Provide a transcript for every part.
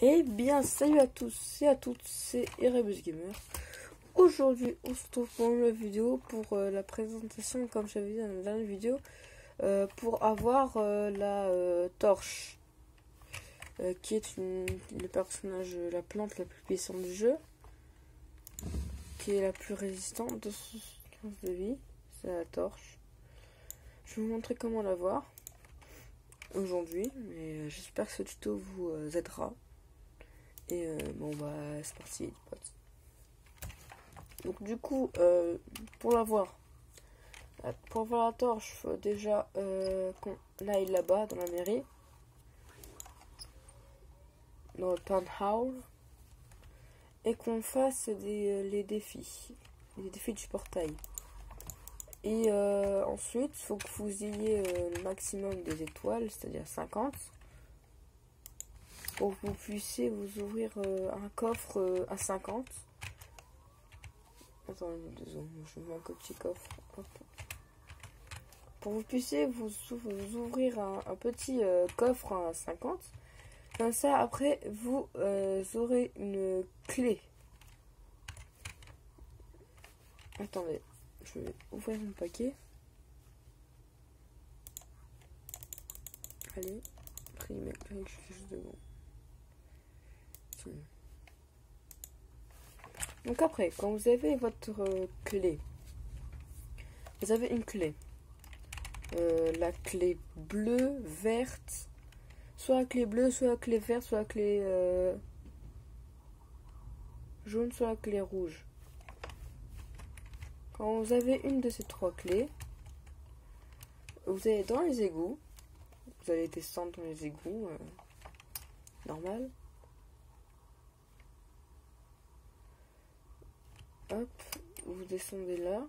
Eh bien, salut à tous et à toutes, c'est Erebus Gamer. Aujourd'hui, on se retrouve pour une nouvelle vidéo pour la présentation, comme j'avais dit dans la dernière vidéo, pour avoir la torche, qui est le personnage, la plante la plus puissante du jeu, qui est la plus résistante de son sens de vie, c'est la torche. Je vais vous montrer comment l'avoir aujourd'hui, mais j'espère que ce tuto vous aidera. Et bon bah c'est parti les potes. Donc du coup pour avoir la torche, faut déjà qu'on aille là-bas dans la mairie, dans le town hall, et qu'on fasse les défis du portail. Et ensuite il faut que vous ayez le maximum des étoiles, c'est-à-dire 50, pour que vous puissiez vous ouvrir un coffre à 50. Attends, désolé, je mets un petit coffre. Hop. Pour que vous puissiez vous ouvrir un petit coffre à 50. Comme ça, après, vous aurez une clé. Attendez, je vais ouvrir mon paquet. Allez, imprimer quelque chose de bon. Donc après, quand vous avez votre clé, vous avez une clé. La clé bleue, verte, soit la clé bleue, soit la clé verte, soit la clé jaune, soit la clé rouge. Quand vous avez une de ces trois clés, vous allez dans les égouts. Vous allez descendre dans les égouts, normal. Hop, vous descendez là.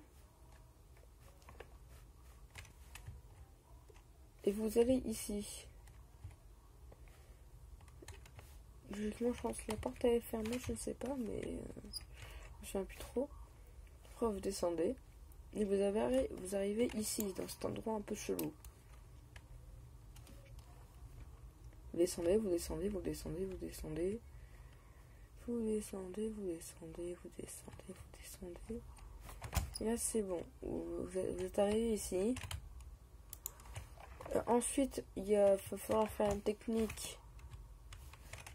Et vous allez ici. Logiquement, je pense que la porte est fermée, je ne sais pas, mais je ne me souviens plus trop. Après, vous descendez. Et vous arrivez ici, dans cet endroit un peu chelou. Vous descendez, vous descendez, vous descendez, vous descendez. Vous descendez, vous descendez, vous descendez, vous descendez. Et là, c'est bon. Vous êtes arrivé ici. Ensuite, il va falloir faire une technique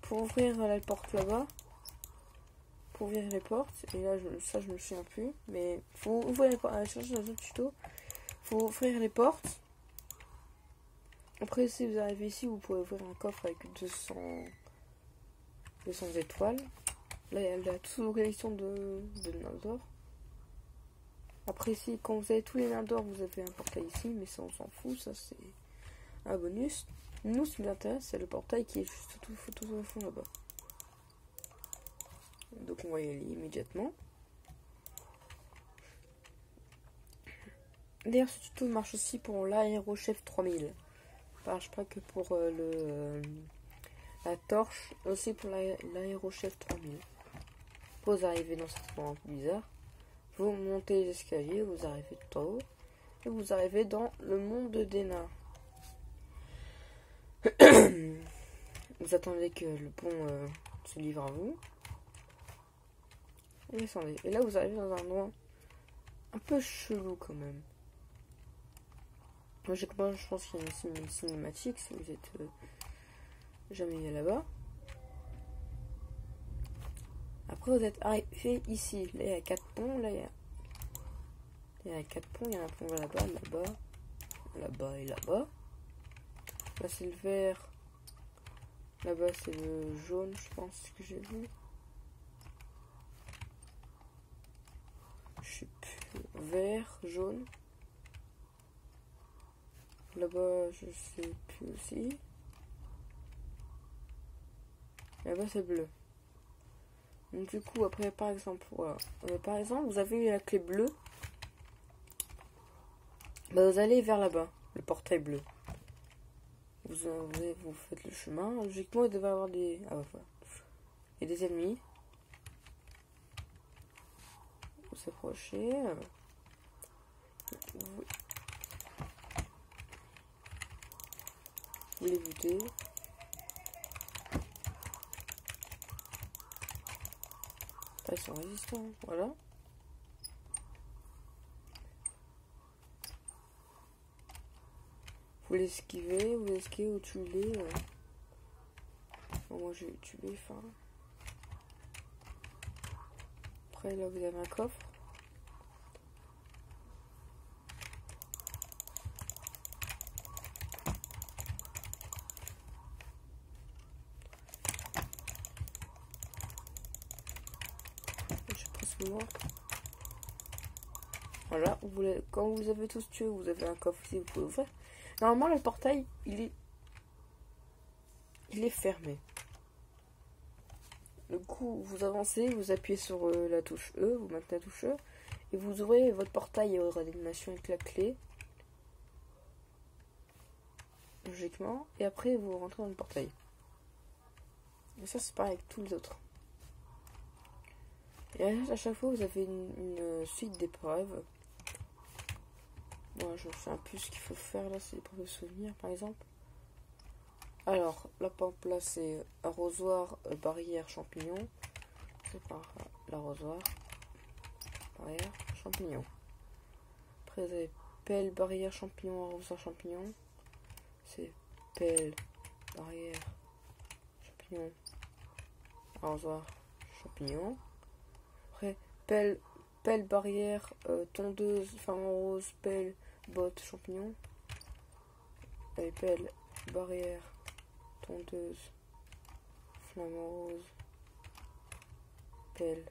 pour ouvrir la porte là-bas. Pour ouvrir les portes. Et là, ça, je me souviens plus. Mais faut ouvrir les portes. Allez, chercher dans un autre tuto. Faut ouvrir les portes. Après, si vous arrivez ici, vous pouvez ouvrir un coffre avec 200 étoiles. Là, il y a toute une collection de nains d'or. Après, ici, quand vous avez tous les nains d'or, vous avez un portail ici. Mais ça, on s'en fout. Ça, c'est un bonus. Nous, ce qui nous intéresse, c'est le portail qui est juste tout au fond là-bas. Donc, on va y aller immédiatement. D'ailleurs, ce tuto marche aussi pour l'Aérochef 3000. Ça marche pas que pour la torche, aussi pour l'Aérochef 3000. Vous arrivez dans cet endroit un peu bizarre. Vous montez les escaliers, vous arrivez tout en haut. Et vous arrivez dans le monde des nains. Vous attendez que le pont se livre à vous. Et descendez. Et là, vous arrivez dans un endroit un peu chelou quand même. Logiquement, je pense qu'il y a une cinématique si vous êtes jamais allé là-bas. Après, vous êtes arrivé ici. Là, il y a 4 ponts. Là, il y a 4 ponts. Il y a un pont là-bas, là-bas, là-bas et là-bas. Là, c'est le vert. Là-bas, c'est le jaune, je pense que j'ai vu. Je sais plus. Vert, jaune. Là-bas, je sais plus aussi. Là-bas, c'est bleu. Donc, du coup, après, par exemple, voilà. Par exemple, vous avez la clé bleue. Bah, vous allez vers là-bas, le portail bleu. Vous faites le chemin. Logiquement, il devait y avoir des... Ah, voilà. Il y a des ennemis. Vous s'approchez. Vous les butez. Ils sont résistants, voilà. Vous l'esquivez, ou tuez-les. Bon, moi je vais tuer, enfin. Après là vous avez un coffre. Je suis presque mort. Voilà, quand vous avez tous tué, vous avez un coffre ici, vous pouvez ouvrir. Normalement le portail il est fermé. Du coup vous avancez, vous appuyez sur la touche E, vous maintenez la touche E, et vous ouvrez votre portail, il y aura l'animation avec la clé. Logiquement, et après vous rentrez dans le portail. Et ça c'est pareil avec tous les autres. Et à chaque fois vous avez une suite d'épreuves. Moi je sais un peu ce qu'il faut faire là, c'est pour le souvenir par exemple. Alors là par exemple là c'est arrosoir, barrière, champignon. C'est par l'arrosoir, barrière, champignon. Après vous avez pelle, barrière, champignon, arrosoir, champignon. C'est pelle, barrière, champignon, arrosoir, champignon. Après pelle, barrière, tondeuse, femme rose, pelle, botte, champignon. Et pelle, barrière, tondeuse, flamme rose, pelle.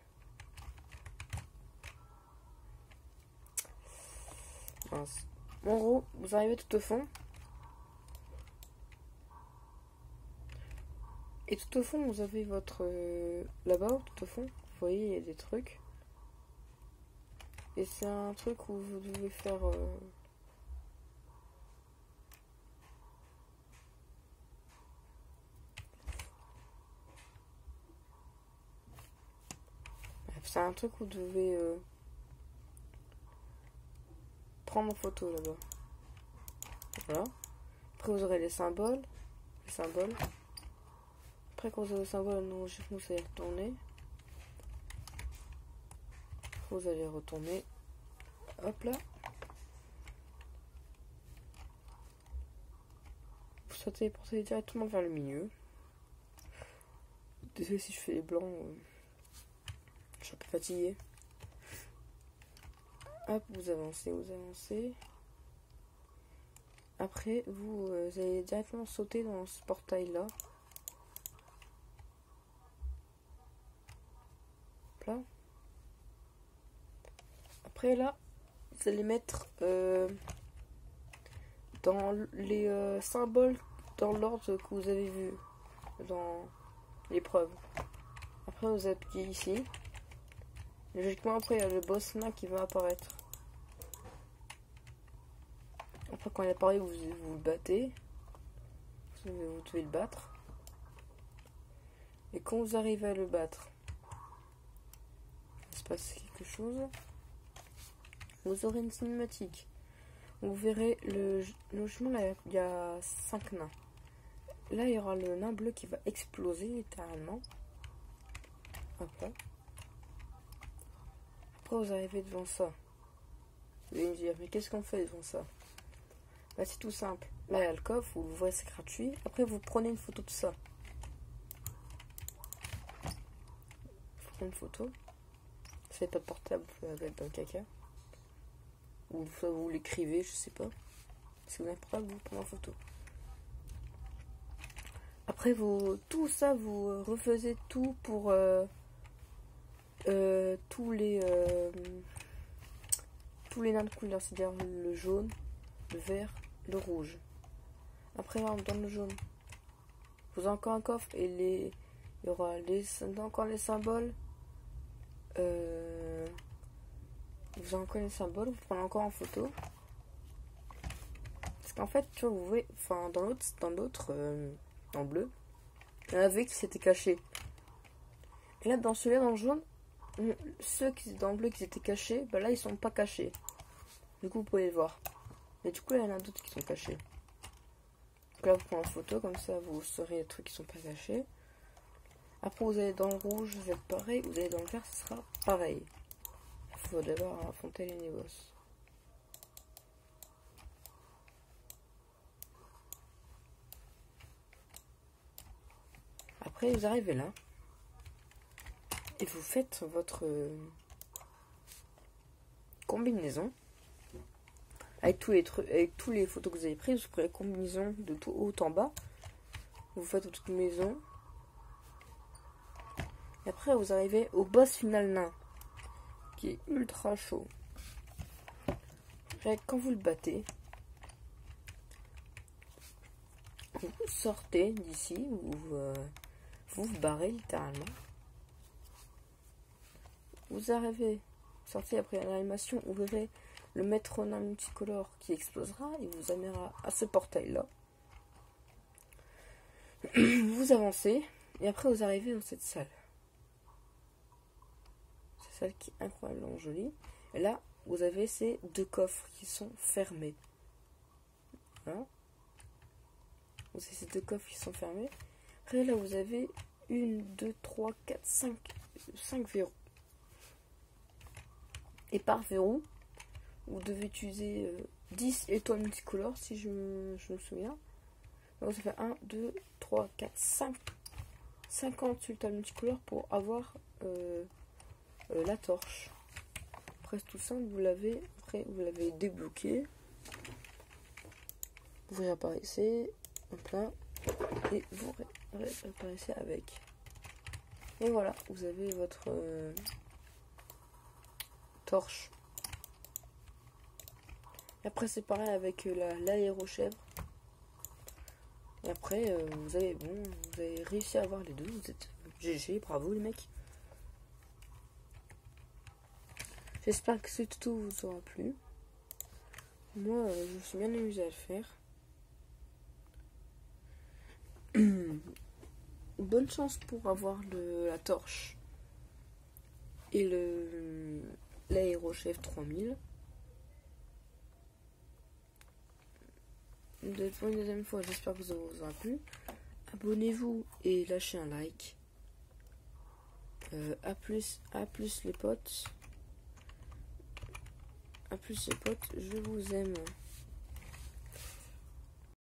Mince. En gros, vous arrivez tout au fond. Et tout au fond, vous avez votre... là-bas, tout au fond, vous voyez, il y a des trucs. Et c'est un truc où vous devez faire... c'est un truc où vous devez prendre en photo là-bas. Voilà. Après, vous aurez les symboles. Après, quand vous avez le symbole, nous allez retourner. Vous allez retourner. Hop là. Vous sautez pour aller directement vers le milieu. Désolé si je fais les blancs. Je suis un peu fatigué. Hop, vous avancez. Après, vous allez directement sauter dans ce portail-là. Là. Après, là, vous allez mettre dans les symboles dans l'ordre que vous avez vu dans l'épreuve. Après, vous appuyez ici. Logiquement, après, il y a le boss là qui va apparaître. Après, quand il apparaît, vous le battez. Vous devez le battre. Et quand vous arrivez à le battre, il se passe quelque chose. Vous aurez une cinématique. Vous verrez le logement, là, il y a 5 nains. Là, il y aura le nain bleu qui va exploser littéralement. Après, vous arrivez devant ça. Vous allez me dire, mais qu'est-ce qu'on fait devant ça? Bah, c'est tout simple. Là, il y a le coffre, vous le voyez, c'est gratuit. Après, vous prenez une photo de ça. Vous prenez une photo. C'est pas portable, vous l'avez dans le caca. Ou soit vous l'écrivez, je sais pas. Si vous n'avez pas, vous prenez en photo. Après, tout ça, vous refaisez tout pour tous les nains de couleur, c'est-à-dire le jaune, le vert, le rouge. Après, là, dans le jaune, vous avez encore un coffre et il y aura encore les symboles. Vous avez encore les symboles, vous prenez encore en photo. Parce qu'en fait, tu vois, vous voyez, enfin, dans l'autre, en bleu, il y en avait qui s'étaient cachés. Et là, dans celui-là, dans le jaune, ceux qui dans le bleu qui étaient cachés, bah là, ils sont pas cachés. Du coup, vous pouvez les voir. Mais du coup, là, il y en a d'autres qui sont cachés. Donc là, vous prenez en photo, comme ça, vous saurez les trucs qui sont pas cachés. Après, vous allez dans le rouge, ça va être pareil. Vous allez dans le vert, ce sera pareil. Il faut d'abord affronter les boss. Après, vous arrivez là. Et vous faites votre combinaison. Avec tous les trucs, avec tous les photos que vous avez prises, vous prenez la combinaison de tout haut en bas. Vous faites votre maison. Et après, vous arrivez au boss final nain. Qui est ultra chaud. Quand vous le battez, vous sortez d'ici, vous vous barrez littéralement. Vous arrivez, sortez après l'animation, vous verrez le maître nain multicolore qui explosera et vous amènera à ce portail là. Vous avancez et après vous arrivez dans cette salle. Cette salle qui est incroyablement jolie. Et là, vous avez ces deux coffres qui sont fermés. Voilà. Vous avez ces deux coffres qui sont fermés. Après là, vous avez 1, 2, 3, 4, 5 verrous. Et par verrou, vous devez utiliser 10 étoiles multicolores si je me souviens. Donc ça fait 1, 2, 3, 4, 5. 50 étoiles multicolores pour avoir la torche. Après tout ça, vous l'avez débloqué. Vous réapparaissez. Hop là. Et vous réapparaissez avec. Et voilà, vous avez votre torche. Et après c'est pareil avec l'aérochèvre. Et après vous avez réussi à avoir les deux. Vous êtes GG, bravo les mecs. J'espère que ce tuto vous aura plu. Moi je me suis bien amusé à le faire. Bonne chance pour avoir la torche et l'aérochef 3000. Pour une deuxième fois, j'espère que ça vous aura plu. Abonnez-vous et lâchez un like. À plus les potes. À plus les potes, je vous aime.